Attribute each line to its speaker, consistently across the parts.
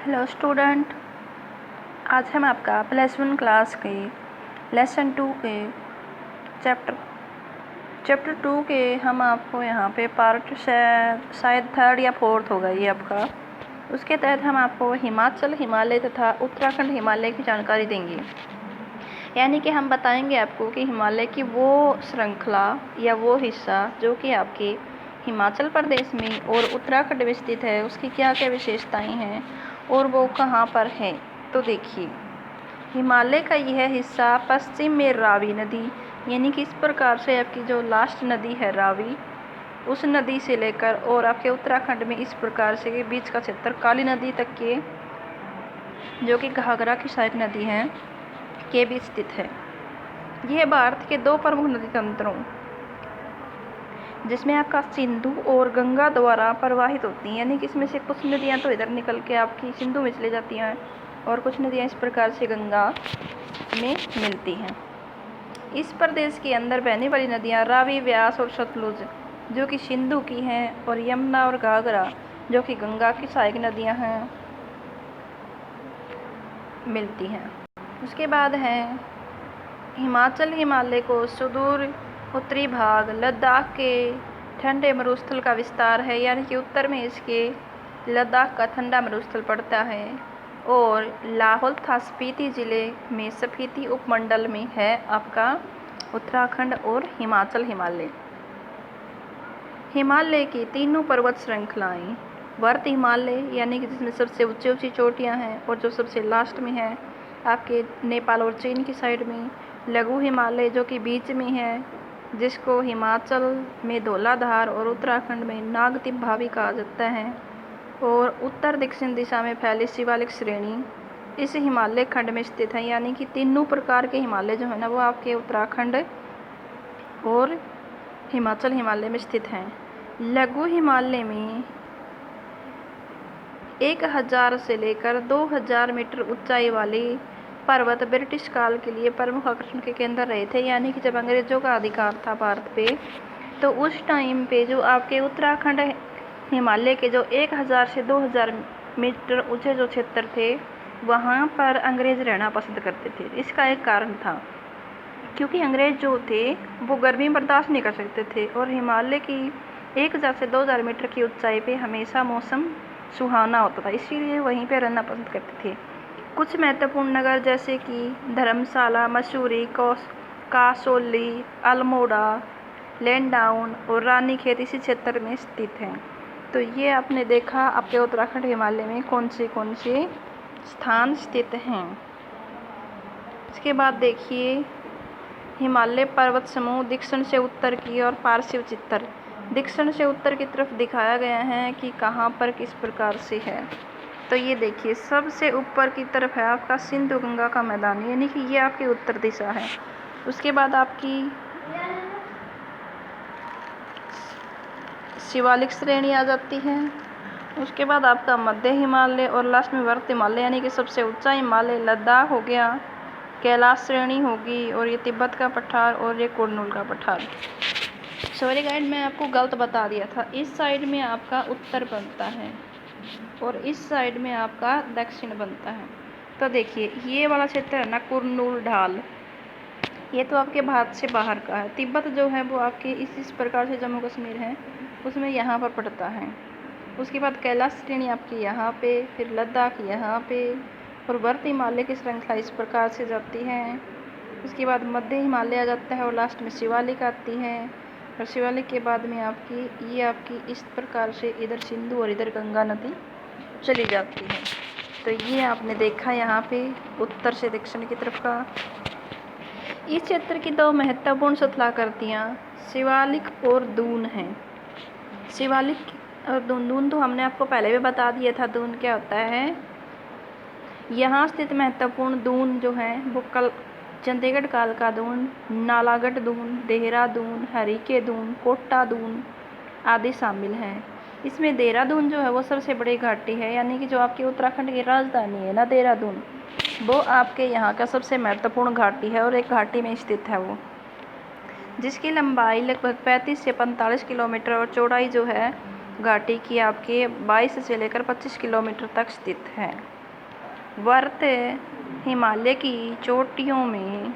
Speaker 1: Hello student, आज हम आपका +1 क्लास के लेसन 2 के चैप्टर 2 के हम आपको यहाँ पे पार्ट शायद 3rd या 4th होगा ये आपका। उसके तहत हम आपको हिमाचल हिमालय तथा उत्तराखंड हिमालय की जानकारी देंगे। यानी कि हम बताएंगे आपको कि हिमालय की वो श्रृंखला या वो हिस्सा जो कि आपके हिमाचल प्रदेश में और उत्तराखंड में स्थित है, उसकी क्या क्या विशेषताएं हैं और वो कहाँ पर है। तो देखिए, हिमालय का यह हिस्सा पश्चिम में रावी नदी, यानी कि इस प्रकार से आपकी जो लास्ट नदी है रावी, उस नदी से लेकर और आपके उत्तराखंड में इस प्रकार से बीच का क्षेत्र काली नदी तक के, जो कि घाघरा की सहायक नदी है, के भी स्थित है। यह भारत के 2 प्रमुख नदी तंत्रों जिसमें आपका सिंधु और गंगा द्वारा प्रवाहित होती हैं, यानी कि इसमें से कुछ नदियां तो इधर निकल के आपकी सिंधु में चली जाती हैं और कुछ नदियां इस प्रकार से गंगा में मिलती हैं। इस प्रदेश के अंदर बहने वाली नदियां रावी, व्यास और सतलुज जो कि सिंधु की हैं, और यमुना और घाघरा जो कि गंगा की सहायक नदियां हैं, मिलती हैं। उसके बाद है हिमाचल हिमालय को सुदूर उत्तरी भाग लद्दाख के ठंडे मरुस्थल का विस्तार है, यानी कि उत्तर में इसके लद्दाख का ठंडा मरुस्थल पड़ता है, और लाहौल तथा स्पीति जिले में स्पीति उपमंडल में है आपका उत्तराखंड और हिमाचल हिमालय। हिमालय की तीनों पर्वत श्रृंखलाएं वर्त हिमालय, यानी कि जिसमें सबसे ऊंची ऊंची चोटियां हैं और जो सबसे लास्ट में है आपके नेपाल और चीन की साइड में, लघु हिमालय जो कि बीच में है, जिसको हिमाचल में धौलाधार और उत्तराखंड में नागतिभावी कहा जाता है, और उत्तर दक्षिण दिशा में फैली शिवालिक श्रेणी इस हिमालय खंड में स्थित है। यानी कि तीनों प्रकार के हिमालय जो है ना, वो आपके उत्तराखंड और हिमाचल हिमालय में स्थित हैं। लघु हिमालय में 1000 से लेकर 2000 मीटर ऊंचाई वाली पर्वत ब्रिटिश काल के लिए प्रमुख आकर्षण के केंद्र रहे थे। यानी कि जब अंग्रेजों का अधिकार था भारत पे, तो उस टाइम पे जो आपके उत्तराखंड हिमालय के जो 1000 से 2000 मीटर ऊंचे जो क्षेत्र थे, वहाँ पर अंग्रेज रहना पसंद करते थे। इसका एक कारण था, क्योंकि अंग्रेज जो थे वो गर्मी बर्दाश्त नहीं कर सकते थे, और हिमालय की 1000 से 2000 मीटर की ऊंचाई पे हमेशा मौसम सुहाना होता था, इसीलिए वहीं पे रहना पसंद करते थे। कुछ महत्वपूर्ण नगर जैसे कि धर्मशाला, मसूरी, कासोली, अल्मोड़ा, लैंडाउन और रानीखेत इसी क्षेत्र में स्थित हैं। तो ये आपने देखा आपके उत्तराखंड हिमालय में कौन से स्थान स्थित हैं। इसके बाद देखिए, हिमालय पर्वत समूह दक्षिण से उत्तर की और पार्श्व चित्र दक्षिण से उत्तर की तरफ दिखाया गया है कि कहाँ पर किस प्रकार से है। तो ये देखिए, सबसे ऊपर की तरफ है आपका सिंधु गंगा का मैदान, यानी कि ये आपकी उत्तर दिशा है। उसके बाद आपकी शिवालिक श्रेणी आ जाती है। उसके बाद आपका मध्य हिमालय और लास्ट में वर्त हिमालय, यानी कि सबसे ऊंचा हिमालय लद्दाख हो गया, कैलाश श्रेणी होगी, और ये तिब्बत का पठार और ये कुरनूल का पठार। सॉरी गाइड, मैं आपको गलत बता दिया था। इस साइड में आपका उत्तर बनता है और इस साइड में आपका दक्षिण बनता है। तो देखिए, ये वाला क्षेत्र है ना कुरनूल ढाल, ये तो आपके भारत से बाहर का है। तिब्बत जो है वो आपके इस प्रकार से जम्मू कश्मीर है, उसमें यहाँ पर पड़ता है। उसके बाद कैलाश श्रेणी आपकी यहाँ पे, फिर लद्दाख यहाँ पे, और वर्त हिमालय की श्रृंखला इस प्रकार से जाती है। उसके बाद मध्य हिमालय आ जाता है और लास्ट में शिवालिक आती है, और शिवालिक के बाद में आपकी इस प्रकार से इधर सिंधु और इधर गंगा नदी चली जाती है। तो ये आपने देखा यहाँ पे उत्तर से दक्षिण की तरफ का। इस क्षेत्र की 2 महत्वपूर्ण शतलाकृतियाँ शिवालिक और दून हैं। शिवालिक और दून तो हमने आपको पहले भी बता दिया था दून क्या होता है। यहाँ स्थित महत्वपूर्ण दून जो है वो चंडीगढ़ काल का दून, नालागढ़ दून, देहरादून, हरिके दून, कोटा दून आदि शामिल हैं। इसमें देहरादून जो है वो सबसे बड़ी घाटी है, यानी कि जो आपकी उत्तराखंड की राजधानी है ना देहरादून, वो आपके यहाँ का सबसे महत्वपूर्ण घाटी है और एक घाटी में स्थित है वो, जिसकी लंबाई लगभग 35 से 45 किलोमीटर और चौड़ाई जो है घाटी की आपके 22 से लेकर 25 किलोमीटर तक स्थित है। वर्त हिमालय की चोटियों में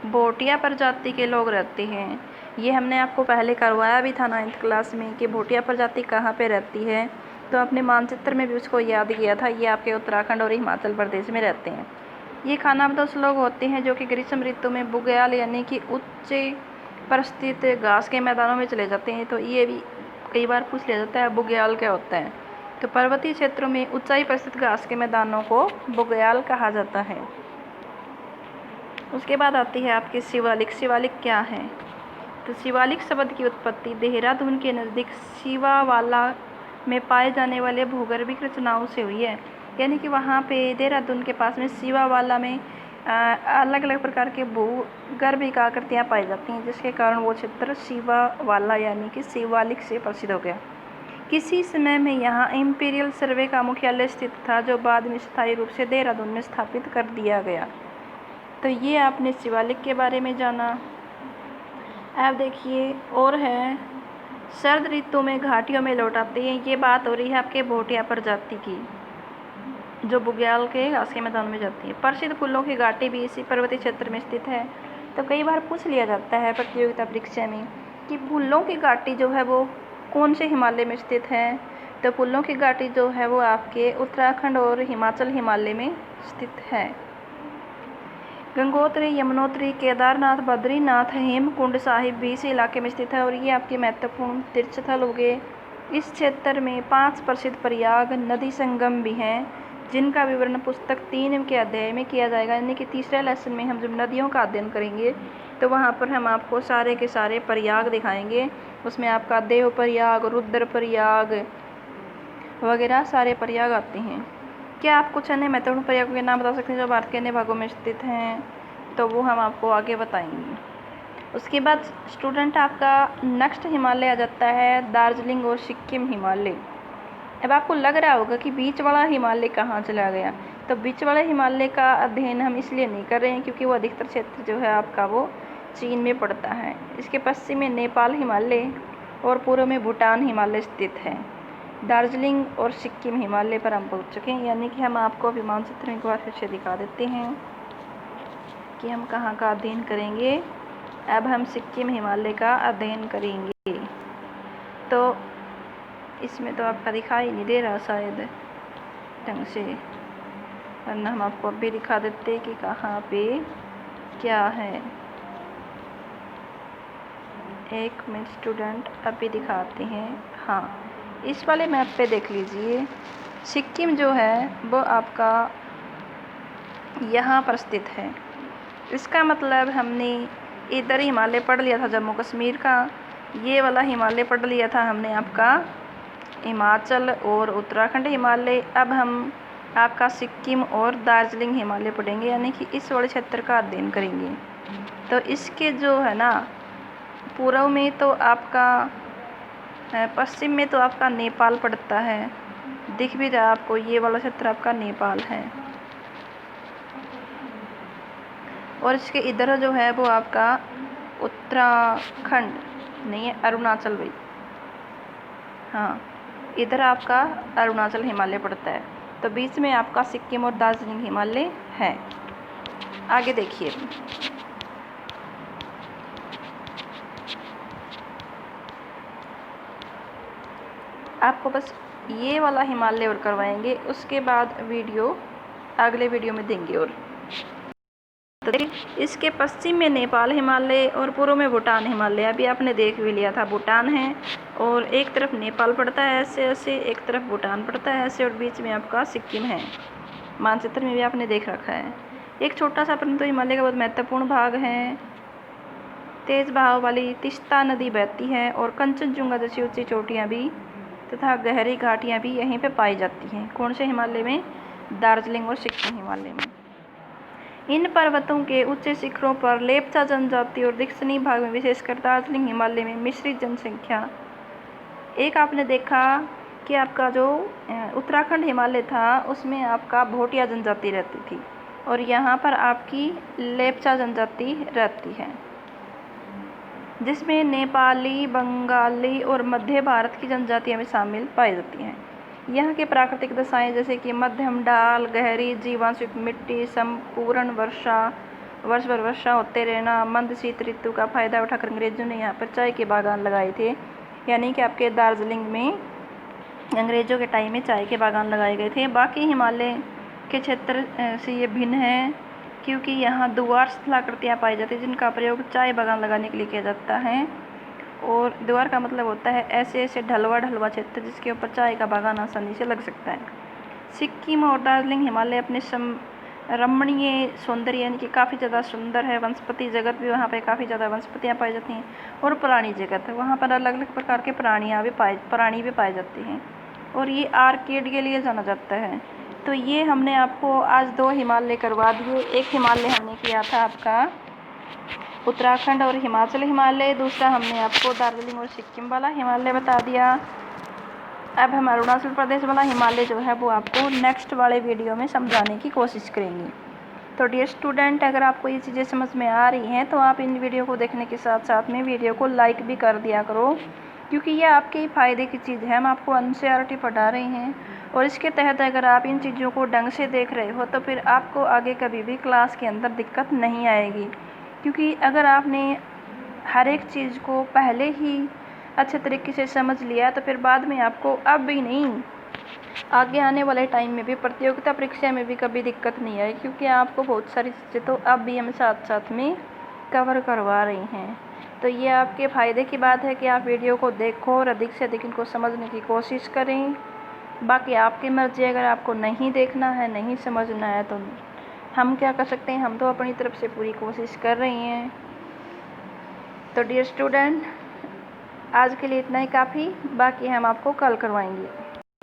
Speaker 1: भोटिया प्रजाति के लोग रहते हैं। ये हमने आपको पहले करवाया भी था 9th क्लास में कि भोटिया प्रजाति कहाँ पे रहती है, तो अपने मानचित्र में भी उसको याद किया था। ये आपके उत्तराखंड और हिमाचल प्रदेश में रहते हैं। ये खानाबदोश लोग होते हैं जो कि ग्रीष्म ऋतु में बुग्याल यानी कि उच्च परिस्थित घास के मैदानों में चले जाते हैं। तो ये भी कई बार पूछ लिया जाता है बुग्याल क्या होता है। तो पर्वतीय क्षेत्रों में ऊंचाई पर स्थित घास के मैदानों को बुग्याल कहा जाता है। उसके बाद आती है आपकी शिवालिक। शिवालिक क्या है? तो शिवालिक शब्द की उत्पत्ति देहरादून के नज़दीक शिवावाला में पाए जाने वाले भूगर्भिक रचनाओं से हुई है। यानी कि वहाँ पे देहरादून के पास में शिवावाला में अलग अलग प्रकार के भूगर्भिक आकृतियाँ पाई जाती हैं, जिसके कारण वो क्षेत्र शिवावाला यानी कि शिवालिक से प्रसिद्ध हो गया। किसी समय में यहाँ इंपीरियल सर्वे का मुख्यालय स्थित था, जो बाद में स्थायी रूप से देहरादून में स्थापित कर दिया गया। तो ये आपने शिवालिक के बारे में जाना। अब देखिए और है, सर्द ऋतु में घाटियों में लौट आते हैं। ये बात हो रही है आपके भोटिया प्रजाति की, जो बुग्याल के घास के मैदान में जाती है। प्रसिद्ध फूलों की घाटी भी इसी पर्वतीय क्षेत्र में स्थित है। तो कई बार पूछ लिया जाता है प्रतियोगिता परीक्षा में कि फूलों की घाटी जो है वो कौन से हिमालय में स्थित है। तो फूलों की घाटी जो है वो आपके उत्तराखंड और हिमाचल हिमालय में स्थित है। गंगोत्री, यमुनोत्री, केदारनाथ, बद्रीनाथ, हेमकुंड साहिब भी इसी इलाके में स्थित है और ये आपके महत्वपूर्ण तीर्थस्थल हो गए। इस क्षेत्र में 5 प्रसिद्ध प्रयाग नदी संगम भी हैं, जिनका विवरण पुस्तक 3 के अध्याय में किया जाएगा। यानी कि तीसरे लेसन में हम जब नदियों का अध्ययन करेंगे तो वहाँ पर हम आपको सारे के सारे प्रयाग दिखाएंगे। उसमें आपका देव प्रयाग, रुद्र प्रयाग वगैरह सारे प्रयाग आते हैं। क्या आप कुछ अन्य महत्वपूर्ण प्रयागों के नाम बता सकते हैं जो भारत के अन्य भागों में स्थित हैं? तो वो हम आपको आगे बताएंगे। उसके बाद स्टूडेंट आपका नेक्स्ट हिमालय आ जाता है दार्जिलिंग और सिक्किम हिमालय। अब आपको लग रहा होगा कि बीच वाला हिमालय कहाँ चला गया। तो बीच वाले हिमालय का अध्ययन हम इसलिए नहीं कर रहे हैं क्योंकि वो अधिकतर क्षेत्र जो है आपका वो चीन में पड़ता है। इसके पश्चिम में नेपाल हिमालय और पूर्व में भूटान हिमालय स्थित है। दार्जिलिंग और सिक्किम हिमालय पर हम पहुंच चुके हैं। यानी कि हम आपको अभी मानचित्र में एक बार फिर से दिखा देते हैं कि हम कहाँ का अध्ययन करेंगे। अब हम सिक्किम हिमालय का अध्ययन करेंगे। तो इसमें तो आपका दिखाई नहीं दे रहा शायद ढंग से, वरना हम आपको अभी दिखा देते कि कहाँ पे क्या है। एक मिनट स्टूडेंट, अभी दिखाते हैं। हाँ, इस वाले मैप पे देख लीजिए, सिक्किम जो है वो आपका यहाँ पर स्थित है। इसका मतलब हमने इधर हिमालय पढ़ लिया था जम्मू कश्मीर का, ये वाला हिमालय पढ़ लिया था हमने आपका हिमाचल और उत्तराखंड हिमालय। अब हम आपका सिक्किम और दार्जिलिंग हिमालय पढ़ेंगे, यानी कि इस वाले क्षेत्र का अध्ययन करेंगे। तो इसके जो है ना पूर्व में तो आपका, पश्चिम में तो आपका नेपाल पड़ता है, दिख भी रहा आपको, ये वाला क्षेत्र आपका नेपाल है। और इसके इधर जो है वो आपका उत्तराखंड नहीं है, अरुणाचल भाई, हाँ इधर आपका अरुणाचल हिमालय पड़ता है। तो बीच में आपका सिक्किम और दार्जिलिंग हिमालय है। आगे देखिए, आपको बस ये वाला हिमालय और करवाएंगे, उसके बाद वीडियो अगले वीडियो में देंगे। और तो इसके पश्चिम में नेपाल हिमालय और पूर्व में भूटान हिमालय। अभी आपने देख भी लिया था, भूटान है और एक तरफ नेपाल पड़ता है ऐसे ऐसे, एक तरफ भूटान पड़ता है ऐसे, और बीच में आपका सिक्किम है। मानचित्र में भी आपने देख रखा है। एक छोटा सा परंतु हिमालय का बहुत महत्वपूर्ण भाग है। तेज बहाव वाली तिस्ता नदी बहती है और कंचनजुंगा जैसी ऊंची चोटियाँ भी तथा गहरी घाटियाँ भी यहीं पे पाई जाती हैं। कौन से हिमालय में? दार्जिलिंग और सिक्किम हिमालय में। इन पर्वतों के ऊंचे शिखरों पर लेप्चा जनजाति और दक्षिणी भाग में विशेषकर दार्जिलिंग हिमालय में मिश्रित जनसंख्या। एक आपने देखा कि आपका जो उत्तराखंड हिमालय था उसमें आपका भोटिया जनजाति रहती थी और यहाँ पर आपकी लेप्चा जनजाति रहती है। जिसमें नेपाली, बंगाली और मध्य भारत की जनजातियाँ भी शामिल पाई जाती हैं। यहाँ की प्राकृतिक दशाएँ जैसे कि मध्यम ढाल, गहरी जीवांशयुक्त मिट्टी, संपूर्ण वर्ष भर वर्षा होते रहना, मंद शीत ऋतु का फायदा उठाकर अंग्रेजों ने यहाँ पर चाय के बागान लगाए थे। यानी कि आपके दार्जिलिंग में अंग्रेजों के टाइम में चाय के बागान लगाए गए थे। बाकी हिमालय के क्षेत्र से ये भिन्न है क्योंकि यहाँ द्वार स्थलाकृतियाँ पाई जाती हैं जिनका प्रयोग चाय बागान लगाने के लिए किया जाता है। और द्वार का मतलब होता है ऐसे ढलवा क्षेत्र जिसके ऊपर चाय का बागान आसानी से लग सकता है। सिक्किम और दार्जिलिंग हिमालय अपने रमणीय सौंदर्य यानी कि काफ़ी ज़्यादा सुंदर है। वनस्पति जगत भी वहाँ पे काफ़ी ज़्यादा वनस्पतियाँ पाई जाती हैं और प्राणी जगत है, वहाँ पर अलग अलग प्रकार के प्राणी भी पाए जाते हैं और ये आर्किड के लिए जाना जाता है। तो ये हमने आपको आज 2 हिमालय करवा दिए। एक हिमालय हमने किया था आपका उत्तराखंड और हिमाचल हिमालय, दूसरा हमने आपको दार्जिलिंग और सिक्किम वाला हिमालय बता दिया। अब हम अरुणाचल प्रदेश वाला हिमालय जो है वो आपको नेक्स्ट वाले वीडियो में समझाने की कोशिश करेंगे। तो डियर स्टूडेंट, अगर आपको ये चीज़ें समझ में आ रही हैं तो आप इन वीडियो को देखने के साथ साथ में वीडियो को लाइक भी कर दिया करो, क्योंकि ये आपके ही फ़ायदे की चीज़ है। हम आपको NCERT पढ़ा रहे हैं और इसके तहत अगर आप इन चीज़ों को ढंग से देख रहे हो तो फिर आपको आगे कभी भी क्लास के अंदर दिक्कत नहीं आएगी। क्योंकि अगर आपने हर एक चीज़ को पहले ही अच्छे तरीके से समझ लिया तो फिर बाद में आपको अब भी नहीं, आगे आने वाले टाइम में भी प्रतियोगिता परीक्षा में भी कभी दिक्कत नहीं आएगी, क्योंकि आपको बहुत सारी चीज़ें तो अब भी हम साथ साथ में कवर करवा रही हैं। तो ये आपके फ़ायदे की बात है कि आप वीडियो को देखो और अधिक से अधिक इनको समझने की कोशिश करें। बाकी आपकी मर्ज़ी, अगर आपको नहीं देखना है, नहीं समझना है तो हम क्या कर सकते हैं, हम तो अपनी तरफ से पूरी कोशिश कर रही हैं। तो डियर स्टूडेंट, आज के लिए इतना ही काफ़ी, बाकी हम आपको कल करवाएंगे।